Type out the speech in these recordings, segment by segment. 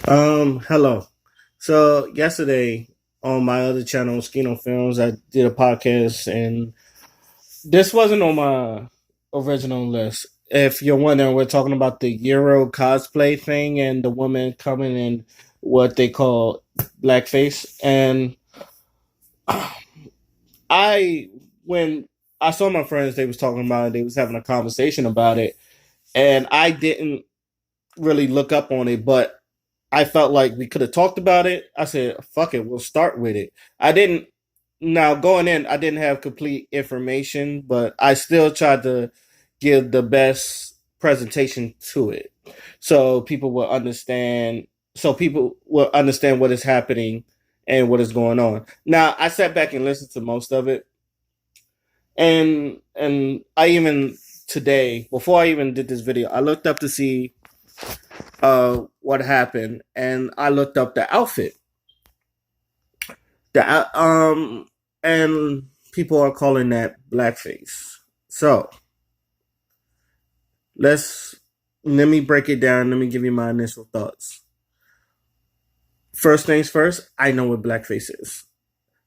Hello. So yesterday on my other channel, Skino Films, I did a podcast, and this wasn't on my original list. If you're wondering, we're talking about the Euro cosplay thing and the woman coming in what they call blackface. And I, when I saw my friends, they was talking about it, they was having a conversation about it, and I didn't really look up on it, but I felt like we could have talked about it. I said, fuck it, we'll start with it. I didn't, now going in, I didn't have complete information, but I still tried to give the best presentation to it. So people will understand, what is happening and what is going on. Now, I sat back and listened to most of it. And I even today, before I even did this video, I looked up to see what happened, and I looked up the outfit. The and people are calling that blackface. So let's let me break it down. Let me give you my initial thoughts. First things first, I know what blackface is.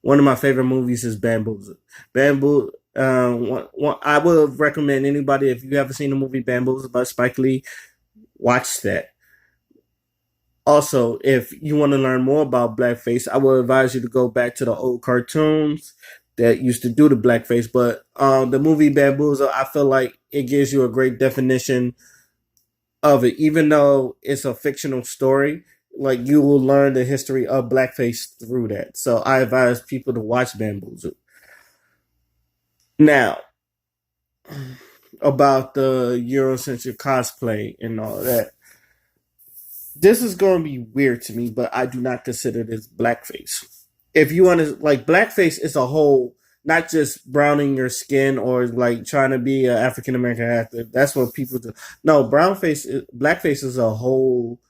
One of my favorite movies is Bamboozle. Bamboo. I would recommend anybody, if you haven't seen the movie Bamboozle by Spike Lee, watch that. Also, if you want to learn more about blackface, I would advise you to go back to the old cartoons that used to do the blackface. But the movie Bamboozle, I feel like it gives you a great definition of it, even though it's a fictional story. Like, you will learn the history of blackface through that. So I advise people to watch Bamboozle. Now, about the Eurocentric cosplay and all that, this is going to be weird to me, but I do not consider this blackface. If you want to, like, blackface is a whole, not just browning your skin or like trying to be an African American actor. That's what people do. No, blackface is a whole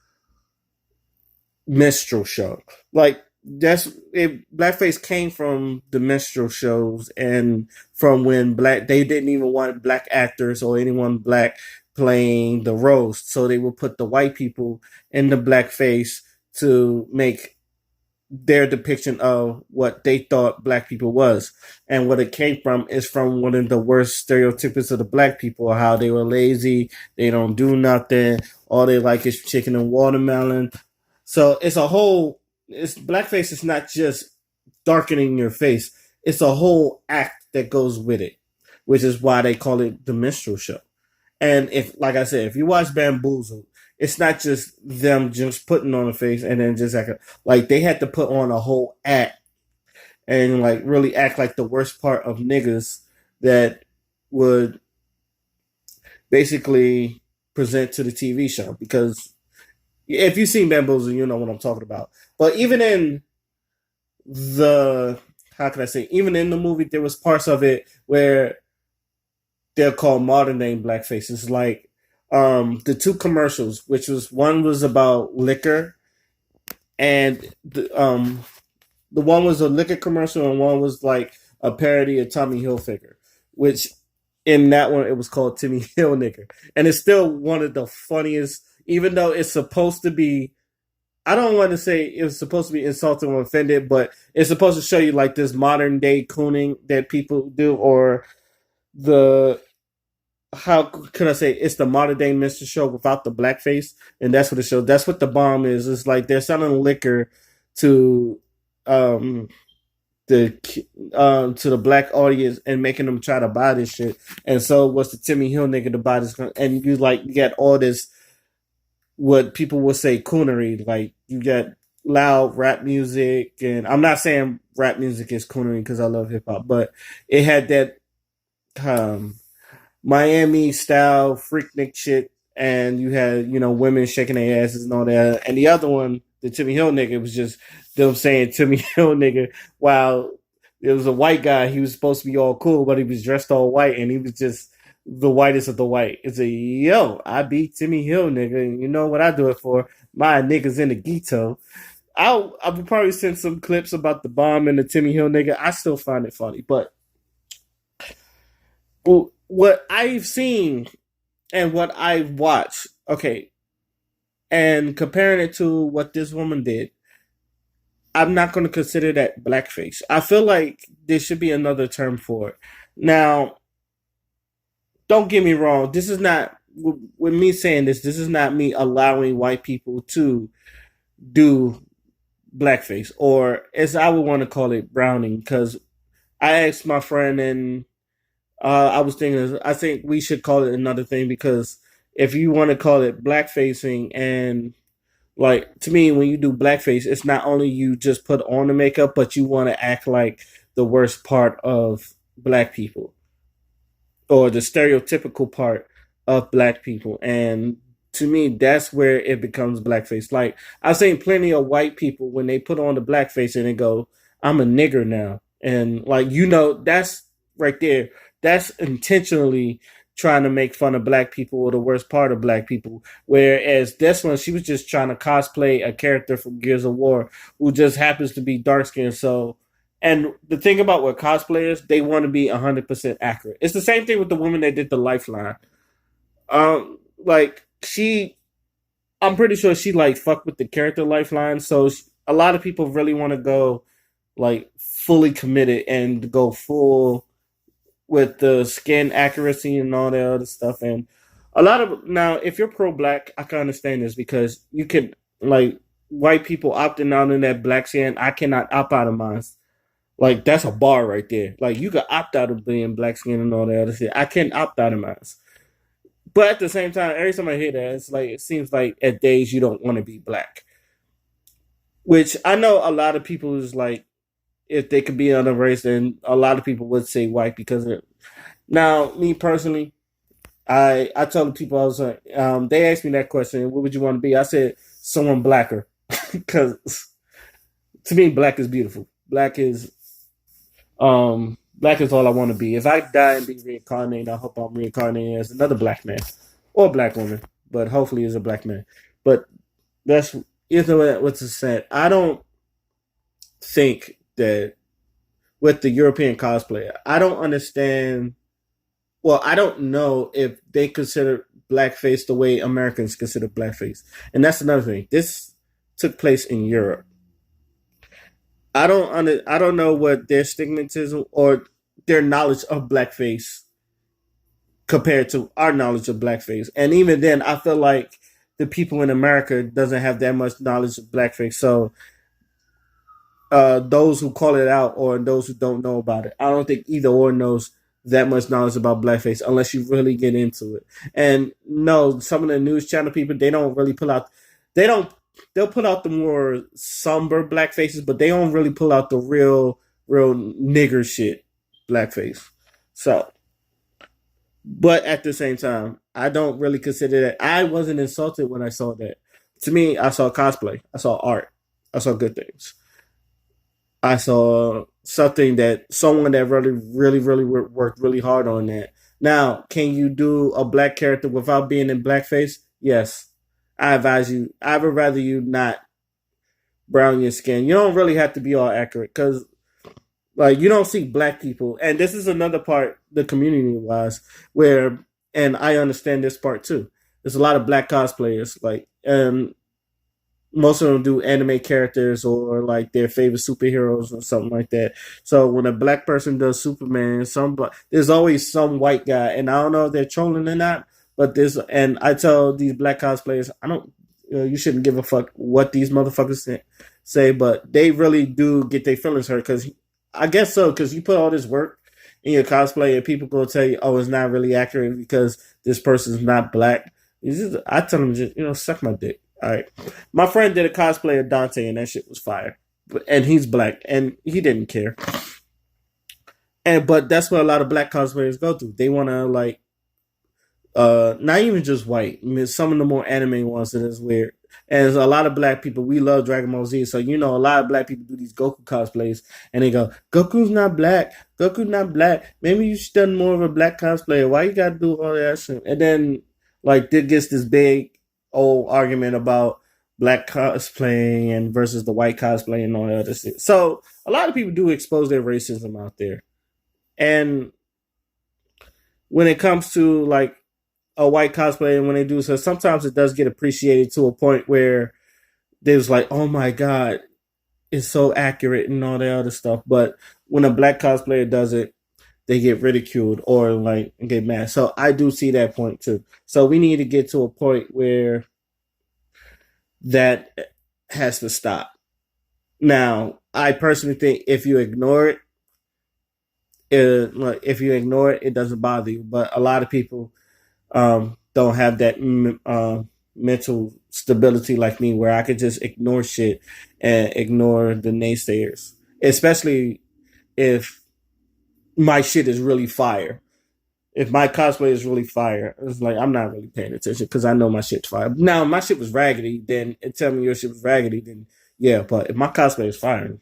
minstrel show. Like, that's it. Blackface came from the minstrel shows, and from when they didn't even want black actors or anyone black playing the roles, so they would put the white people in the blackface to make their depiction of what they thought black people was. And what it came from is from one of the worst stereotypes of the black people, how they were lazy, they don't do nothing, all they like is chicken and watermelon. So it's a whole, it's blackface is not just darkening your face, it's a whole act that goes with it, which is why they call it the minstrel show. And if, like I said, if you watch Bamboozle, it's not just them just putting on a face and then just like they had to put on a whole act and like really act like the worst part of niggas that would basically present to the TV show. Because if you've seen Bamboozle, you know what I'm talking about. But even in the, how can I say, even in the movie, there was parts of it where they're called modern day blackfaces. Like the two commercials, which was, one was about liquor, and the one was a liquor commercial, and one was like a parody of Tommy Hilfiger, which in that one it was called Timmy Hilfiger, and it's still one of the funniest. Even though it's supposed to be, I don't want to say it's supposed to be insulting or offended, but it's supposed to show you like this modern day cooning that people do, or the, how could I say, it's the modern day Mr. Show without the blackface, and that's what the show. That's what the bomb is. It's like they're selling liquor to um the to the black audience and making them try to buy this shit. And so what's the Timmy Hill nigga to buy this? And you got all this, what people would say coonery. Like, you got loud rap music, and I'm not saying rap music is coonery because I love hip hop, but it had that um Miami style freaknik shit, and you had, women shaking their asses and all that. And the other one, the Timmy Hill nigga, was just them saying Timmy Hill nigga while it was a white guy. He was supposed to be all cool, but he was dressed all white, and he was just the whitest of the white. It's a, yo, I be Timmy Hill nigga, and you know what I do it for? My niggas in the ghetto. I will probably send some clips about the bomb and the Timmy Hill nigga. I still find it funny, but what I've seen and what I've watched, okay, and comparing it to what this woman did, I'm not going to consider that blackface. I feel like there should be another term for it. Now, don't get me wrong. This is not with me saying this. This is not me allowing white people to do blackface, or as I would want to call it, browning. Because I asked my friend, and I was thinking, I think we should call it another thing because if you want to call it blackfacing, and like to me, when you do blackface, it's not only you just put on the makeup, but you want to act like the worst part of black people or the stereotypical part of black people. And to me, that's where it becomes blackface. Like I've seen plenty of white people when they put on the blackface and they go, I'm a nigger now. And like, that's right there. That's intentionally trying to make fun of black people or the worst part of black people. Whereas this one, she was just trying to cosplay a character from Gears of War who just happens to be dark skinned. So and the thing about with cosplayers, they want to be 100% accurate. It's the same thing with the woman that did the Lifeline. Like I'm pretty sure she like fucked with the character Lifeline. So a lot of people really want to go like fully committed and go full with the skin accuracy and all that other stuff. And a lot of now, if you're pro black, I can understand this because you can like white people opting out in that black skin. I cannot opt out of mine. Like that's a bar right there. Like you could opt out of being black skin and all that other shit. I can't opt out of mine. But at the same time, every time I hear that, it's like it seems like at days you don't want to be black. Which I know a lot of people is like if they could be on a race, then a lot of people would say white because of it. Now, me personally, I told the people I was like, they asked me that question, what would you want to be? I said someone blacker because to me, black is beautiful. Black is all I want to be. If I die and be reincarnated, I hope I'm reincarnated as another black man or black woman, but hopefully as a black man. But that's either what's said. I don't think that with the European cosplayer, I don't understand. Well, I don't know if they consider blackface the way Americans consider blackface, and that's another thing. This took place in Europe. I don't know what their stigmatism or their knowledge of blackface compared to our knowledge of blackface. And even then I feel like the people in America doesn't have that much knowledge of blackface. So those who call it out or those who don't know about it, I don't think either or knows that much knowledge about blackface unless you really get into it. And no, some of the news channel people they don't really pull out they don't they'll put out the more somber black faces, but they don't really pull out the real nigger shit blackface. So, but at the same time, I don't really consider that. I wasn't insulted when I saw that. To me, I saw cosplay. I saw art. I saw good things. I saw something that someone that really worked really hard on that. Now, can you do a black character without being in blackface? Yes. I advise you. I would rather you not brown your skin. You don't really have to be all accurate because like you don't see black people, and this is another part the community wise where, and I understand this part too. There's a lot of black cosplayers, like most of them do anime characters or like their favorite superheroes or something like that. So when a black person does Superman, there's always some white guy, and I don't know if they're trolling or not. But this, and I tell these black cosplayers, I don't, you shouldn't give a fuck what these motherfuckers say, but they really do get their feelings hurt because I guess so because you put all this work in your cosplay and people go tell you, oh, it's not really accurate because this person's not black. I tell them just suck my dick. All right. My friend did a cosplay of Dante and that shit was fire. And he's black and he didn't care. But that's what a lot of black cosplayers go through. They want to like not even just white. I mean, some of the more anime ones that is weird. And there's a lot of black people. We love Dragon Ball Z, so a lot of black people do these Goku cosplays, and they go, "Goku's not black. Goku's not black. Maybe you should done more of a black cosplayer. Why you got to do all that shit?" And then like there gets this big old argument about black cosplaying and versus the white cosplay and all that other shit. So a lot of people do expose their racism out there, and when it comes to like a white cosplayer when they do so. Sometimes it does get appreciated to a point where there's like, oh my god, it's so accurate and all that other stuff. But when a black cosplayer does it, they get ridiculed or like get mad. So I do see that point too. So we need to get to a point where that has to stop. Now, I personally think if you ignore it, it doesn't bother you. But a lot of people don't have that mental stability like me, where I could just ignore shit and ignore the naysayers, especially if my shit is really fire. If my cosplay is really fire, it's like I'm not really paying attention because I know my shit's fire. Now, if my shit was raggedy, then and tell me your shit was raggedy, then yeah. But if my cosplay is fire,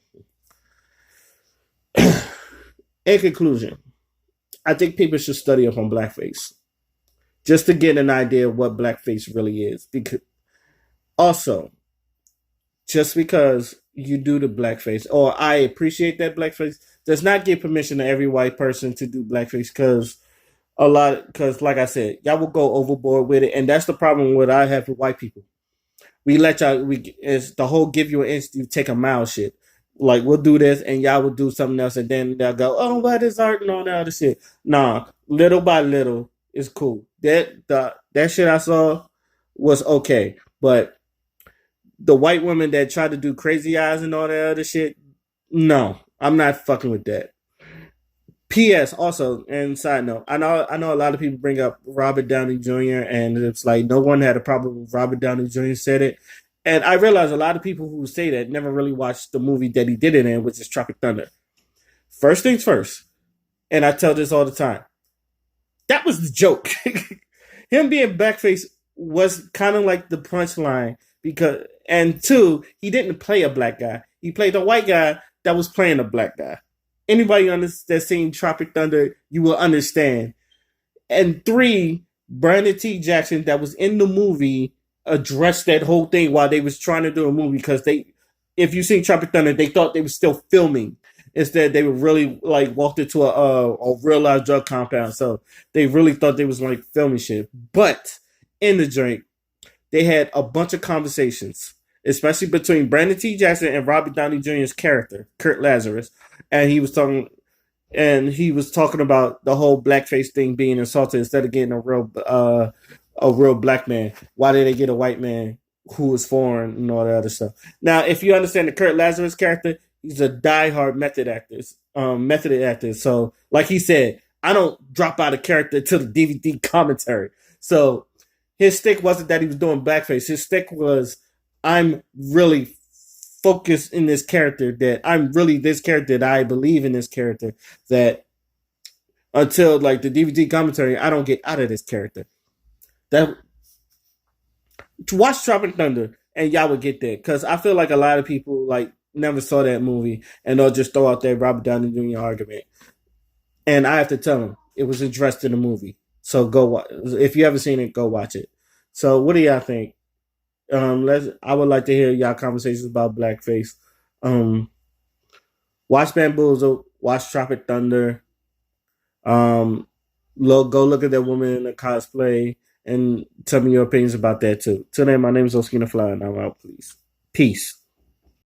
in conclusion, I think people should study up on blackface just to get an idea of what blackface really is. Because also, just because you do the blackface, or I appreciate that blackface, does not give permission to every white person to do blackface because like I said, y'all will go overboard with it, and that's the problem what I have with white people. We let y'all it's the whole give you an inch, you take a mile shit. Like we'll do this and y'all will do something else and then they'll go, oh, what is art and all that other shit. Nah, little by little it's cool. That shit I saw was okay. But the white women that try to do crazy eyes and all that other shit, no, I'm not fucking with that. P.S. Also, and side note, I know a lot of people bring up Robert Downey Jr. and it's like no one had a problem with Robert Downey Jr. said it, and I realize a lot of people who say that never really watched the movie that he did it in, which is Tropic Thunder. First things first, and I tell this all the time. That was the joke. Him being blackface was kind of like the punchline because, and two, he didn't play a black guy. He played a white guy that was playing a black guy. Anybody that's seen Tropic Thunder, you will understand. And three, Brandon T. Jackson, that was in the movie, addressed that whole thing while they was trying to do a movie because if you seen Tropic Thunder, they thought they were still filming. Instead, they were really like walked into a real life drug compound, so they really thought they was like filming shit. But in the joint, they had a bunch of conversations, especially between Brandon T. Jackson and Robert Downey Jr.'s character, Kurt Lazarus, and he was talking about the whole blackface thing being insulted instead of getting a real black man. Why did they get a white man who was foreign and all that other stuff? Now, if you understand the Kurt Lazarus character, he's a diehard method actor. So, like he said, I don't drop out of character till the DVD commentary. So his stick wasn't that he was doing blackface. His stick was I'm really focused in this character, that I'm really this character, that I believe in this character, that until like the DVD commentary, I don't get out of this character. That to watch Tropic Thunder and y'all would get that, because I feel like a lot of people like never saw that movie and they'll just throw out that Robert Downey Jr. argument. And I have to tell them it was addressed in the movie. So go watch. If you haven't seen it, go watch it. So what do y'all think? I would like to hear y'all conversations about blackface. Watch Bamboozle, watch Tropic Thunder. Go look at that woman in the cosplay and tell me your opinions about that too. Till then, my name is Oskina Fly, and I'm out. Please, peace.